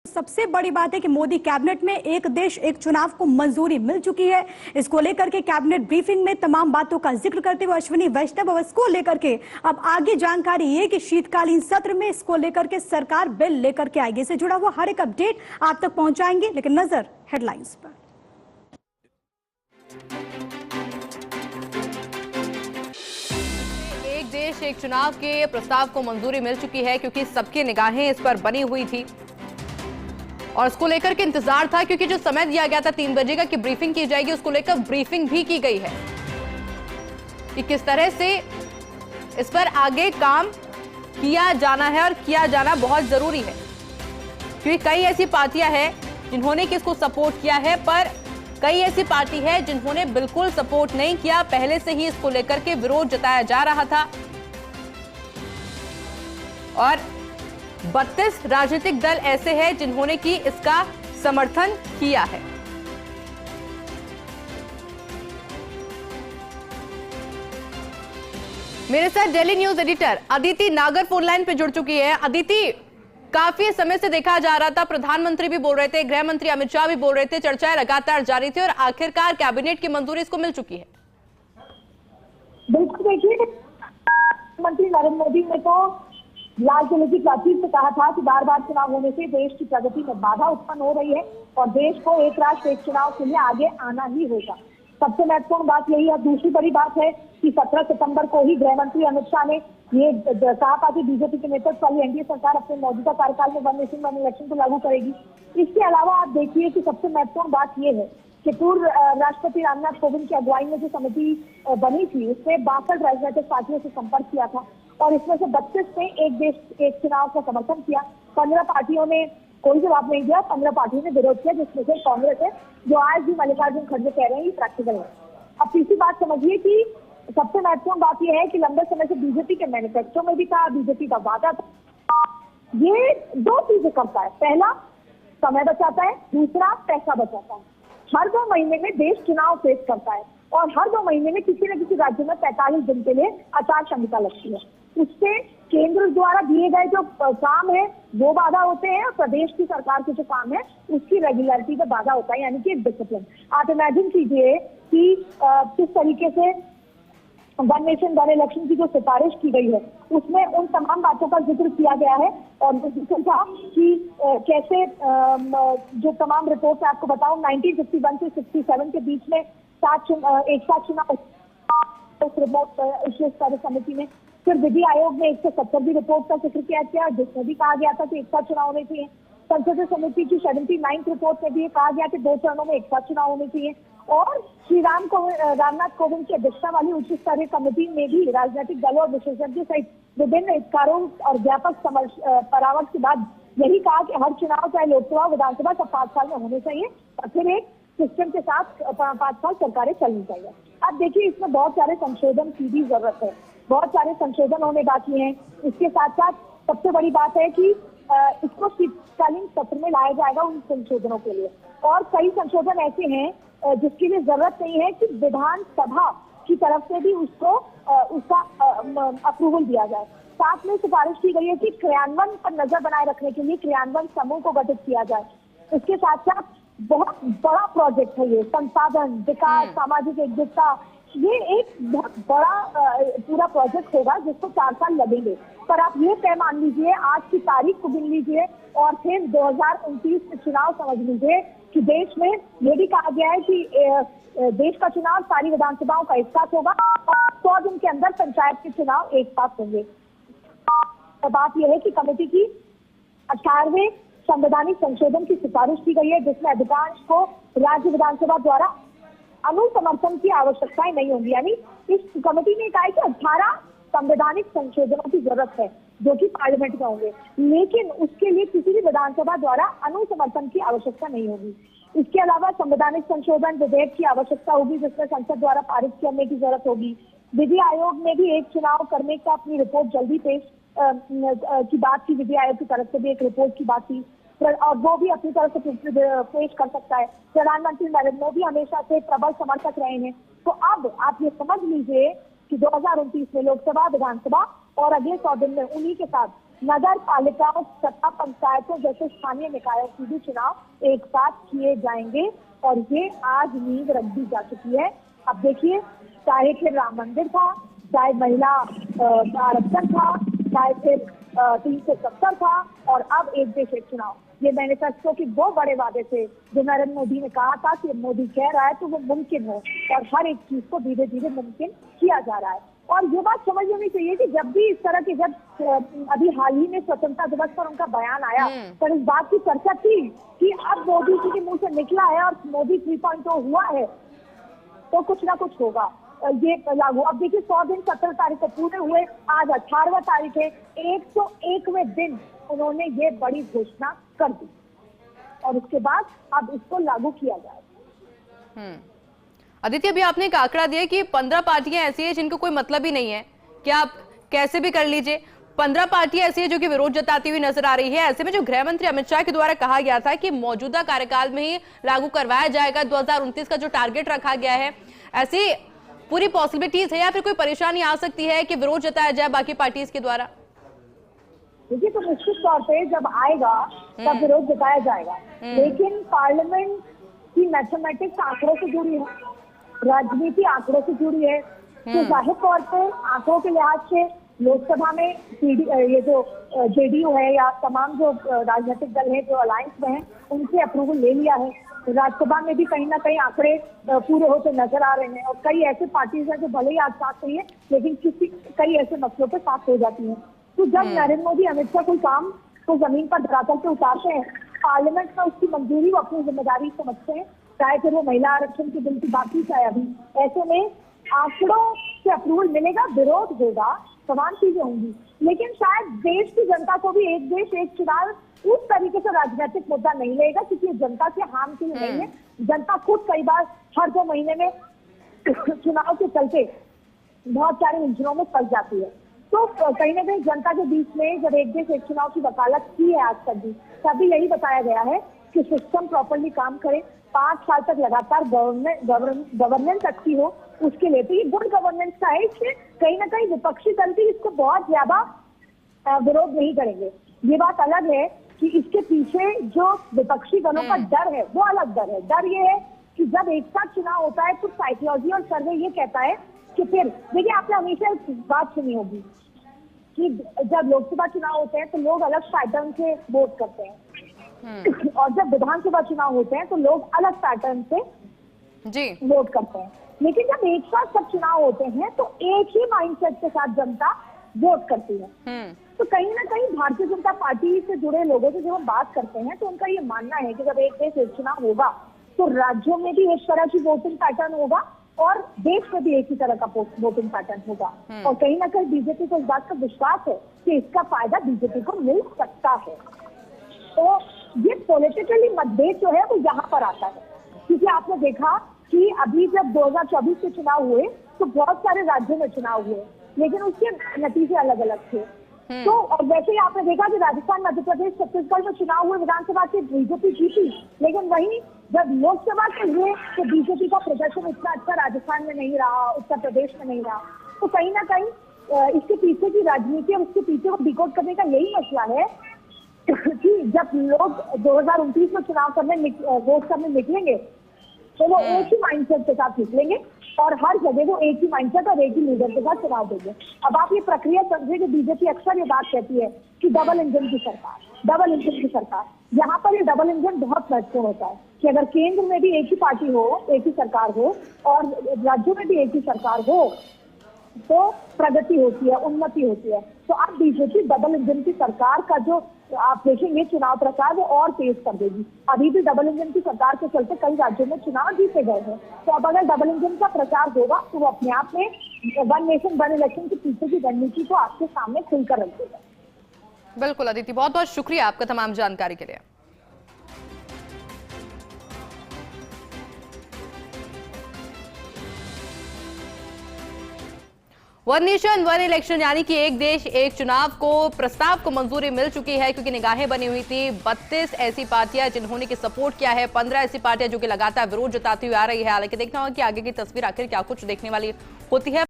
सबसे बड़ी बात है कि मोदी कैबिनेट में एक देश एक चुनाव को मंजूरी मिल चुकी है। इसको लेकर के कैबिनेट ब्रीफिंग में तमाम बातों का जिक्र करते हुए अश्विनी वैष्णव इसको लेकर के अब आगे जानकारी ये कि शीतकालीन सत्र में इसको लेकर के सरकार बिल लेकर के आएगी। इससे जुड़ा हुआ हर एक अपडेट आप तक पहुंचाएंगे, लेकिन नजर हेडलाइंस पर। एक देश एक चुनाव के प्रस्ताव को मंजूरी मिल चुकी है क्योंकि सबकी निगाहें इस पर बनी हुई थी और उसको लेकर के इंतजार था, क्योंकि जो समय दिया गया था 3 बजे का कि ब्रीफिंग की जाएगी, उसको लेकर ब्रीफिंग भी की गई है कि किस तरह से इस पर आगे काम किया जाना है और किया जाना बहुत जरूरी है, क्योंकि कई ऐसी पार्टियां हैं जिन्होंने किसको सपोर्ट किया है, पर कई ऐसी पार्टी है जिन्होंने बिल्कुल सपोर्ट नहीं किया। पहले से ही इसको लेकर के विरोध जताया जा रहा था और 32 राजनीतिक दल ऐसे हैं जिन्होंने की इसका समर्थन किया है। मेरे साथ दिल्ली न्यूज एडिटर अदिति नागर फोन लाइन पे जुड़ चुकी है। अदिति, काफी समय से देखा जा रहा था, प्रधानमंत्री भी बोल रहे थे, गृह मंत्री अमित शाह भी बोल रहे थे, चर्चाएं लगातार जारी थी और आखिरकार कैबिनेट की मंजूरी इसको मिल चुकी है। बिल्कुल, देखिए प्रधानमंत्री नरेंद्र मोदी ने तो लाल किले की प्राचीर से कहा था कि बार बार चुनाव होने से देश की प्रगति में बाधा उत्पन्न हो रही है और देश को एक राष्ट्र एक चुनाव के लिए आगे आना ही होगा। सबसे महत्वपूर्ण बात यही है। दूसरी बड़ी बात है कि 17 सितंबर को ही गृह मंत्री अमित शाह ने ये कहा था कि बीजेपी के नेतृत्व वाली एनडीए सरकार अपने मौजूदा कार्यकाल में वन नेशन वन इलेक्शन को लागू करेगी। इसके अलावा आप देखिए कि सबसे महत्वपूर्ण बात यह है कि पूर्व राष्ट्रपति रामनाथ कोविंद की अगुवाई में जो समिति बनी थी उसने 62 राजनीतिक पार्टियों से संपर्क किया था और इसमें से 32 ने एक देश एक चुनाव का समर्थन किया। 15 पार्टियों ने कोई जवाब नहीं दिया, 15 पार्टियों ने विरोध किया, जिसमें से कांग्रेस है जो आज भी मल्लिकार्जुन खड़गे कह रहे हैं ये प्रैक्टिकल है। अब तीसरी बात समझिए कि सबसे महत्वपूर्ण बात यह है कि लंबे समय से बीजेपी के मैनिफेस्टो में भी था, बीजेपी का वादा था, ये 2 चीजें करता है। पहला, समय बचाता है, दूसरा पैसा बचाता है। हर 2 महीने में देश चुनाव फेस करता है और हर 2 महीने में किसी न किसी राज्य में 45 दिन के लिए आचार संहिता लगती है। उससे केंद्र द्वारा दिए गए जो काम है वो बाधा होते हैं और प्रदेश की सरकार के जो काम है उसकी रेगुलरिटी पे बाधा होता है, यानी कि एक डिसिप्लिन। आप इमेजिन कीजिए कि किस तरीके से वन नेशन वन इलेक्शन की जो सिफारिश की गई है उसमें उन तमाम बातों का जिक्र किया गया है और जिक्र था कि कैसे जो तमाम रिपोर्ट आपको बताऊं 1951 से 67 के बीच में एक साथ चुनाव रिपोर्ट इश्यूज कार्य समिति में, फिर विधि आयोग ने 170 रिपोर्ट का जिक्र किया जिसमें भी कहा गया था कि एक साथ चुनाव होने चाहिए। संसदीय समिति की 79 रिपोर्ट में भी कहा गया कि 2 चरणों में एक साथ चुनाव होने चाहिए और श्री रामनाथ कोविंद की अध्यक्षता वाली उच्च स्तरीय कमेटी में भी राजनीतिक दलों और विशेषज्ञों सहित विभिन्न हितधारकों और व्यापक परामर्श के बाद यही कहा कि हर चुनाव चाहे लोकसभा विधानसभा सब 5 साल में होने चाहिए और फिर एक सिस्टम के साथ 5 साल सरकारें चलनी चाहिए। अब देखिए इसमें बहुत सारे संशोधन की भी जरूरत है, बहुत सारे संशोधन होने बाकी हैं। इसके साथ साथ सबसे बड़ी बात है कि इसको शीतकालीन सत्र में लाया जाएगा उन संशोधनों के लिए, और कई संशोधन ऐसे हैं जिसके लिए जरूरत नहीं है कि विधानसभा की तरफ से भी उसको उसका अप्रूवल दिया जाए। साथ में सिफारिश की गई है कि क्रियान्वयन पर नजर बनाए रखने के लिए क्रियान्वयन समूह को गठित किया जाए। इसके साथ साथ बहुत बड़ा प्रोजेक्ट है ये, संसाधन विकास सामाजिक एकजुटता, ये एक बहुत बड़ा पूरा प्रोजेक्ट होगा जिसको 4 साल लगेंगे। पर आप ये तय मान लीजिए, आज की तारीख को गिन लीजिए और फिर 2029 में चुनाव समझ लीजिए कि देश में ये भी कहा गया है कि देश का चुनाव सारी विधानसभाओं का एक साथ होगा और 100 दिन के अंदर पंचायत के चुनाव एक साथ होंगे। बात यह है कि कमेटी की 18वें संवैधानिक संशोधन की सिफारिश की गई है जिसमें अधिकांश को राज्य विधानसभा द्वारा अनुसमर्थन की आवश्यकताएं नहीं होंगी। यानी इस कमेटी ने कहा है कि 18 संवैधानिक संशोधनों की जरूरत है जो कि पार्लियामेंट में होंगे, लेकिन उसके लिए किसी भी विधानसभा द्वारा अनुसमर्थन की आवश्यकता नहीं होगी। इसके अलावा संवैधानिक संशोधन विधेयक की आवश्यकता होगी जिसमें संसद द्वारा पारित करने की जरूरत होगी। विधि आयोग ने भी एक चुनाव करने का अपनी रिपोर्ट जल्दी पेश की बात की, विधि आयोग की तरफ से भी एक रिपोर्ट की बात थी और वो भी अपनी तरफ से पेश कर सकता है। प्रधानमंत्री नरेंद्र मोदी हमेशा से प्रबल समर्थक रहे हैं, तो अब आप ये समझ लीजिए कि 2029 में लोकसभा विधानसभा और अगले 100 दिन में उन्हीं के साथ नगर पालिकाओं तथा पंचायतों जैसे स्थानीय निकायों की भी चुनाव एक साथ किए जाएंगे और ये आज नींव रख दी जा चुकी है। अब देखिए, चाहे फिर राम मंदिर था, चाहे महिला आरक्षण था, चाहे फिर 370 था और अब एक देश एक चुनाव, ये मैनिफेस्टो के दो बड़े वादे थे जो नरेंद्र मोदी ने कहा था कि मोदी कह रहा है तो वो मुमकिन हो और हर एक चीज को धीरे धीरे मुमकिन किया जा रहा है। और ये बात समझ लेनी चाहिए कि जब भी इस तरह की, जब अभी हाल ही में स्वतंत्रता दिवस पर उनका बयान आया पर इस बात की चर्चा थी कि अब मोदी जी के मुंह से निकला है और मोदी 3.0 हुआ है तो कुछ ना कुछ होगा ये लागू। अब देखिए 100 दिन 17 तारीख को पूरे हुए, आज 18वां तारीख है, 101वें दिन उन्होंने ये बड़ी घोषणा कर दी और उसके बाद अब इसको लागू किया जाएगा। अदिति, अभी आपने एक आंकड़ा दिया कि 15 पार्टियां ऐसी है जिनको कोई मतलब ही नहीं है कि आप कैसे भी कर लीजिए। 15 पार्टियां ऐसी है जो कि विरोध जताती हुई नजर आ रही है। ऐसे में जो गृह मंत्री अमित शाह के द्वारा कहा गया था कि मौजूदा कार्यकाल में ही लागू करवाया जाएगा, 2029 का जो टारगेट रखा गया है, ऐसी पूरी पॉसिबिलिटीज है या फिर कोई परेशानी आ सकती है कि विरोध जताया जाए बाकी पार्टीज के द्वारा? देखिए, तो निश्चित तौर पे जब आएगा तब विरोध जताया जाएगा, लेकिन पार्लियामेंट की मैथमेटिक्स आंकड़ों से जुड़ी है, राजनीति आंकड़ों से जुड़ी है, तो जाहिर तौर पे आंकड़ों के लिहाज से लोकसभा में ये जो जेडीयू है या तमाम जो राजनीतिक दल है जो अलायंस में है उनसे अप्रूवल ले लिया है। राज्यसभा में भी कहीं ना कहीं आंकड़े पूरे होते नजर आ रहे हैं और कई ऐसे पार्टीज हैं जो भले ही आज साथ नहीं है लेकिन कई ऐसे मसलों पर साथ हो जाती हैं। तो जब नरेंद्र मोदी अमित शाह कोई काम को जमीन पर धरातल पे उतारते हैं, पार्लियामेंट में उसकी मंजूरी वो अपनी जिम्मेदारी समझते हैं, चाहे फिर वो महिला आरक्षण की बिल की बात ही चाहे अभी, ऐसे में आंकड़ों से अप्रूवल मिलेगा, विरोध होगा, तमाम चीजें होंगी, लेकिन शायद देश की जनता को भी एक देश एक चुनाव उस तरीके से राजनीतिक मुद्दा नहीं लेगा क्योंकि जनता के हाम के लिए नहीं है। जनता खुद कई बार हर 2 महीने में चुनाव के चलते बहुत सारे उलझनों में फंस जाती है। तो कहीं ना कहीं जनता के बीच में जब एक देश एक चुनाव की वकालत की है आज तक भी, तभी यही बताया गया है कि सिस्टम प्रॉपरली काम करे, 5 साल तक लगातार गवर्नेंस अच्छी हो, उसके लिए तो ये गुड गवर्नेंस का है। इससे कहीं ना कहीं विपक्षी दल भी इसको बहुत ज्यादा विरोध नहीं करेंगे। ये बात अलग है कि इसके पीछे जो विपक्षी दलों का डर है वो अलग डर है। डर ये है कि जब एक साथ चुनाव होता है तो साइकोलॉजी और सर्वे ये कहता है कि फिर देखिए, आपने हमेशा एक बात सुनी होगी कि जब लोकसभा चुनाव होते हैं तो लोग अलग पैटर्न से वोट करते हैं और जब विधानसभा चुनाव होते हैं तो लोग अलग पैटर्न से वोट करते हैं। लेकिन जब एक साथ सब चुनाव होते हैं तो एक ही माइंडसेट के साथ जनता वोट करती है। तो कहीं ना कहीं भारतीय जनता पार्टी से जुड़े लोगों से जब हम बात करते हैं तो उनका ये मानना है कि जब एक देश एक चुनाव होगा तो राज्यों में भी एक तरह की वोटिंग पैटर्न होगा और देश में भी एक ही तरह का वोटिंग पैटर्न होगा। और कहीं ना कहीं बीजेपी को इस बात का विश्वास है कि इसका फायदा बीजेपी को मिल सकता है। तो ये पॉलिटिकली मतभेद जो है वो यहाँ पर आता है, क्योंकि आपने देखा कि अभी जब 2024 के चुनाव हुए तो बहुत सारे राज्यों में चुनाव हुए लेकिन उसके नतीजे अलग अलग थे। तो और वैसे ही आपने देखा कि राजस्थान, मध्य प्रदेश, छत्तीसगढ़ में चुनाव हुए, विधानसभा के बीजेपी जीती, लेकिन वहीं जब लोकसभा के हुए तो बीजेपी का प्रदर्शन इतना अच्छा राजस्थान में नहीं रहा, उत्तर प्रदेश में नहीं रहा। तो कहीं ना कहीं इसके पीछे की राजनीति और उसके पीछे को डिकोड करने का यही मसला है कि जब लोग 2029 में चुनाव करने वोट करने निकलेंगे तो वो एक ही माइंडसेट के साथ निकलेंगे और हर जगह वो एक ही माइंडसेट और एक ही लीडर के साथ चुनाव देंगे। अब आप ये प्रक्रिया समझे कि बीजेपी अक्सर ये बात कहती है कि डबल इंजन की सरकार, यहाँ पर ये डबल इंजन बहुत महत्वपूर्ण होता है कि अगर केंद्र में भी एक ही पार्टी हो, एक ही सरकार हो और राज्यों में भी एक ही सरकार हो तो प्रगति होती है, उन्नति होती है। तो अब बीजेपी डबल इंजन की सरकार का जो आप देखेंगे चुनाव प्रचार वो और तेज कर देगी। अभी भी डबल इंजन की सरकार के चलते कई राज्यों में चुनाव जीते गए हैं। तो अब अगर डबल इंजन का प्रचार होगा तो वो अपने आप में वन नेशन वन इलेक्शन के पीछे की रणनीति को आपके सामने खुलकर रख देगा। बिल्कुल अदिति, बहुत बहुत शुक्रिया आपका तमाम जानकारी के लिए। वन नेशन वन इलेक्शन यानी कि एक देश एक चुनाव को प्रस्ताव को मंजूरी मिल चुकी है क्योंकि निगाहें बनी हुई थी 32 ऐसी पार्टियां जिन्होंने की सपोर्ट किया है, 15 ऐसी पार्टियां जो कि लगातार विरोध जताती हुई आ रही है। हालांकि देखना होगा कि आगे की तस्वीर आखिर क्या कुछ देखने वाली होती है।